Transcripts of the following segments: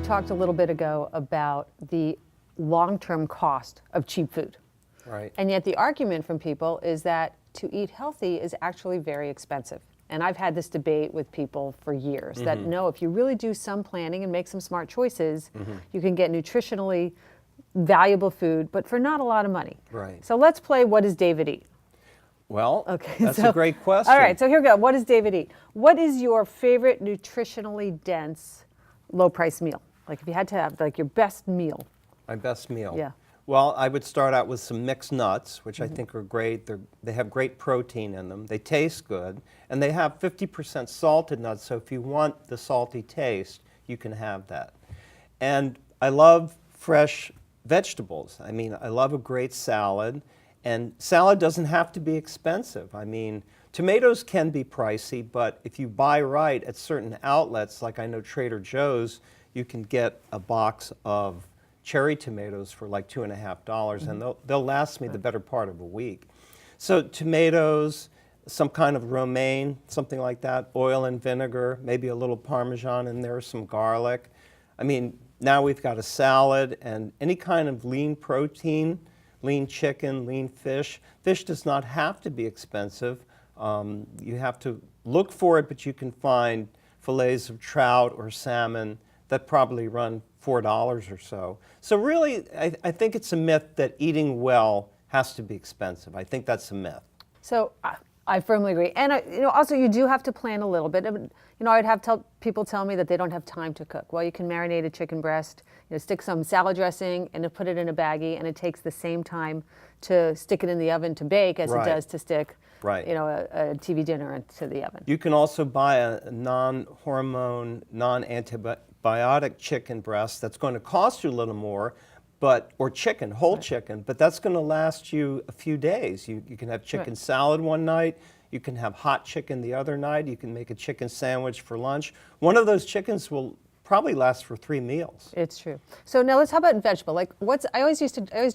talked a little bit ago about the long-term cost of cheap food. Right. And yet the argument from people is that to eat healthy is actually very expensive. And I've had this debate with people for years that no, if you really do some planning and make some smart choices, you can get nutritionally valuable food, but for not a lot of money. Right. So let's play What Does David Eat? Well, Okay, that's a great question. All right, so here we go. What does David eat? What is your favorite nutritionally dense low-price meal? Like if you had to have like your best meal. My best meal. Yeah. Well, I would start out with some mixed nuts, which I think are great. They have great protein in them. They taste good. And they have 50% salted nuts, so if you want the salty taste, you can have that. And I love fresh vegetables. I mean, I love a great salad. And salad doesn't have to be expensive. I mean, tomatoes can be pricey, but if you buy right at certain outlets, like I know Trader Joe's, you can get a box of cherry tomatoes for like $2.50, and they'll last me the better part of a week. So tomatoes, some kind of romaine, something like that, oil and vinegar, maybe a little Parmesan in there, some garlic. I mean, now we've got a salad and any kind of lean protein, lean chicken, lean fish. Fish does not have to be expensive. You have to look for it, but you can find fillets of trout or salmon that probably run $4 or so. So really, I think it's a myth that eating well has to be expensive. I think that's a myth. So I firmly agree. And also you do have to plan a little bit. I'd have people tell me that they don't have time to cook. Well, you can marinate a chicken breast, stick some salad dressing and put it in a baggie, and it takes the same time to stick it in the oven to bake as it does to stick a TV dinner into the oven. You can also buy a non-hormone, non-antibiotic chicken breast that's going to cost you a little more, or chicken, whole chicken, but that's going to last you a few days. You can have chicken salad one night, you can have hot chicken the other night, you can make a chicken sandwich for lunch. One of those chickens will probably last for 3 meals. It's true. So now let's talk about vegetable. Like I always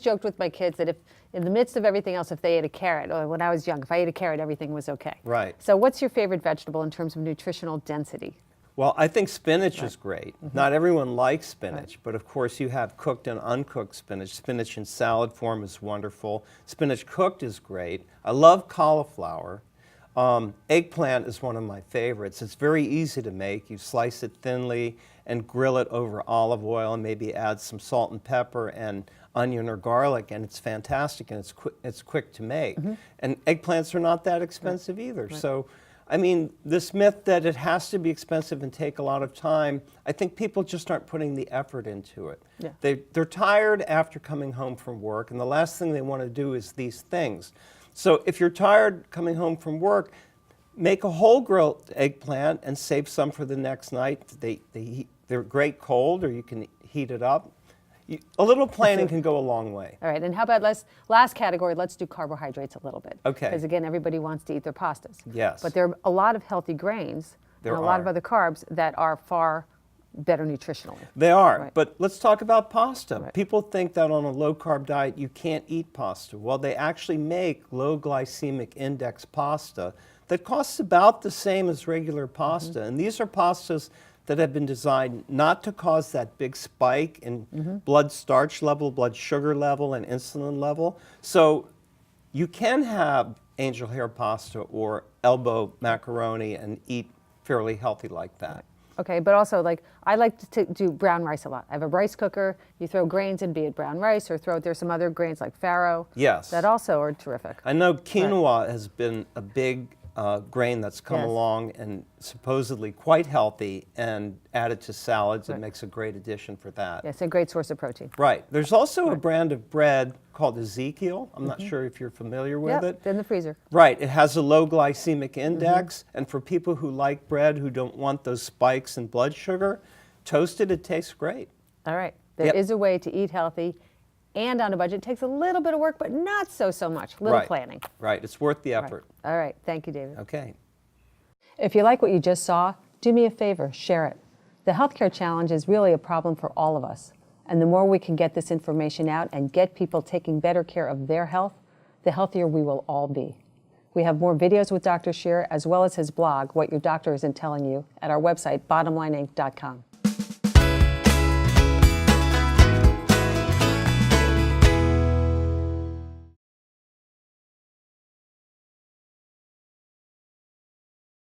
joked with my kids that if in the midst of everything else, if they ate a carrot, or when I was young, if I ate a carrot, everything was okay. Right. So what's your favorite vegetable in terms of nutritional density? Well, I think spinach is great. Not everyone likes spinach, but of course you have cooked and uncooked spinach. Spinach in salad form is wonderful. Spinach cooked is great. I love cauliflower. Eggplant is one of my favorites. It's very easy to make. You slice it thinly and grill it over olive oil and maybe add some salt and pepper and onion or garlic, and it's fantastic, and it's quick to make. And eggplants are not that expensive either. So, I mean, this myth that it has to be expensive and take a lot of time, I think people just aren't putting the effort into it. Yeah. They're tired after coming home from work, and the last thing they want to do is these things. So if you're tired coming home from work, make a whole grilled eggplant and save some for the next night. They're great cold, or you can heat it up. A little planning can go a long way. All right, and how about last category, let's do carbohydrates a little bit. Okay. Because again, everybody wants to eat their pastas. Yes. But there are a lot of healthy grains and a lot of other carbs that are far better nutritionally. They are, but let's talk about pasta. People think that on a low-carb diet you can't eat pasta. Well, they actually make low glycemic index pasta that costs about the same as regular pasta. And these are pastas that have been designed not to cause that big spike in blood starch level, blood sugar level, and insulin level. So you can have angel hair pasta or elbow macaroni and eat fairly healthy like that. Okay, but also I like to do brown rice a lot. I have a rice cooker. You throw grains in, be it brown rice, or there's some other grains like farro. Yes. That also are terrific. I know quinoa has been a big grain that's come along and supposedly quite healthy, and added to salads. It makes a great addition for that. Yes, a great source of protein. Right. There's also a brand of bread called Ezekiel. I'm not sure if you're familiar with it. It's in the freezer. Right. It has a low glycemic index, and for people who like bread, who don't want those spikes in blood sugar, toasted, it tastes great. All right. There is a way to eat healthy and on a budget. It takes a little bit of work, but not so much. Little planning. Right. It's worth the effort. All right. Thank you, David. Okay. If you like what you just saw, do me a favor, share it. The healthcare challenge is really a problem for all of us. And the more we can get this information out and get people taking better care of their health, the healthier we will all be. We have more videos with Dr. Scheer, as well as his blog, What Your Doctor Isn't Telling You, at our website, bottomlineinc.com.